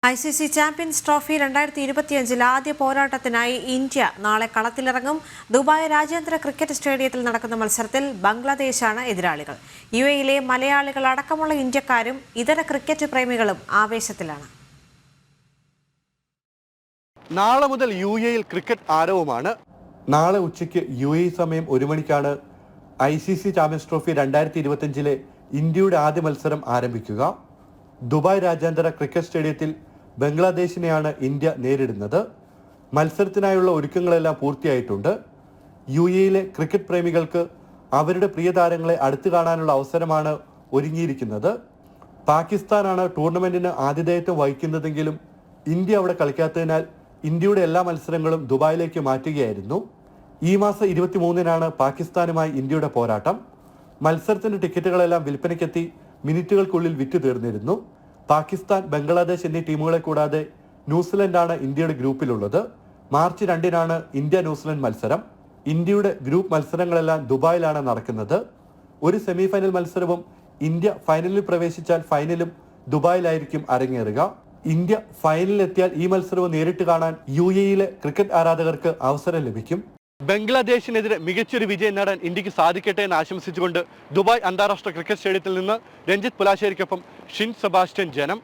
ICC champions trophy 2025 ആദ്യ പോരാട്ടത്തിനായി India നാളെ കളത്തിലിറങ്ങും. Dubai രാജ്യാന്തര ക്രിക്കറ്റ് സ്റ്റേഡിയത്തിൽ നടക്കുന്ന മത്സരത്തിൽ ബംഗ്ലാദേശാണ് എതിരാളികൾ. UAE-ലെ മലയാളികൾ അടക്കമുള്ള ഇന്ത്യക്കാരും ഇതര ക്രിക്കറ്റ് പ്രേമികളും ആവേശത്തിലാണ്. നാളെ മുതൽ UAE-ൽ ക്രിക്കറ്റ് ആരവമാണ്. നാളെ ഉച്ചയ്ക്ക് UAE സമയം 1 മണിക്കാണ് ICC ചാമ്പ്യൻസ് ട്രോഫി 2025 ഇന്ത്യയുടെ ആദ്യ മത്സരം ആരംഭിക്കുക. ദുബായ് രാജ്യാന്തര ക്രിക്കറ്റ് സ്റ്റേഡിയത്തിൽ ബംഗ്ലാദേശിനെയാണ് ഇന്ത്യ നേരിടുന്നത്. മത്സരത്തിനായുള്ള ഒരുക്കങ്ങളെല്ലാം പൂർത്തിയായിട്ടുണ്ട്. UAE-ലെ ക്രിക്കറ്റ് പ്രേമികൾക്ക് അവരുടെ പ്രിയ താരങ്ങളെ അടുത്തു കാണാനുള്ള അവസരമാണ് ഒരുങ്ങിയിരിക്കുന്നത്. പാകിസ്ഥാനാണ് ടൂർണമെന്റിന് ആതിഥേയത്വം വഹിക്കുന്നതെങ്കിലും ഇന്ത്യ അവിടെ കളിക്കാത്തതിനാൽ ഇന്ത്യയുടെ എല്ലാ മത്സരങ്ങളും ദുബായിലേക്ക് മാറ്റുകയായിരുന്നു. ഈ മാസം 23-നാണ് പാകിസ്ഥാനുമായി ഇന്ത്യയുടെ പോരാട്ടം. മത്സരത്തിന്റെ ടിക്കറ്റുകളെല്ലാം വിൽപ്പനയ്ക്കെത്തി മിനിറ്റുകൾക്കുള്ളിൽ വിറ്റു തീർന്നിരുന്നു. പാകിസ്ഥാൻ, ബംഗ്ലാദേശ് എന്നീ ടീമുകളെ കൂടാതെ ന്യൂസിലൻഡാണ് ഇന്ത്യയുടെ ഗ്രൂപ്പിലുള്ളത്. മാർച്ച് 2-നാണ് ഇന്ത്യ-ന്യൂസിലൻഡ് മത്സരം. ഇന്ത്യയുടെ ഗ്രൂപ്പ് മത്സരങ്ങളെല്ലാം ദുബായിലാണ് നടക്കുന്നത്. ഒരു സെമിഫൈനൽ മത്സരവും ഇന്ത്യ ഫൈനലിൽ പ്രവേശിച്ചാൽ ഫൈനലും ദുബായിലായിരിക്കും അരങ്ങേറുക. ഇന്ത്യ ഫൈനലിലെത്തിയാൽ ഈ മത്സരവും നേരിട്ട് കാണാൻ UAE-ലെ ക്രിക്കറ്റ് ആരാധകർക്ക് അവസരം ലഭിക്കും. ബംഗ്ലാദേശിനെതിരെ മികച്ചൊരു വിജയം നേടാൻ ഇന്ത്യക്ക് സാധിക്കട്ടെ എന്ന് ആശംസിച്ചുകൊണ്ട് ദുബായ് അന്താരാഷ്ട്ര ക്രിക്കറ്റ് സ്റ്റേഡിയത്തിൽ നിന്ന് രഞ്ജിത്ത് പുലാശ്ശേരിക്കൊപ്പം ഷിൻ സെബാസ്റ്റ്യൻ, ജനം.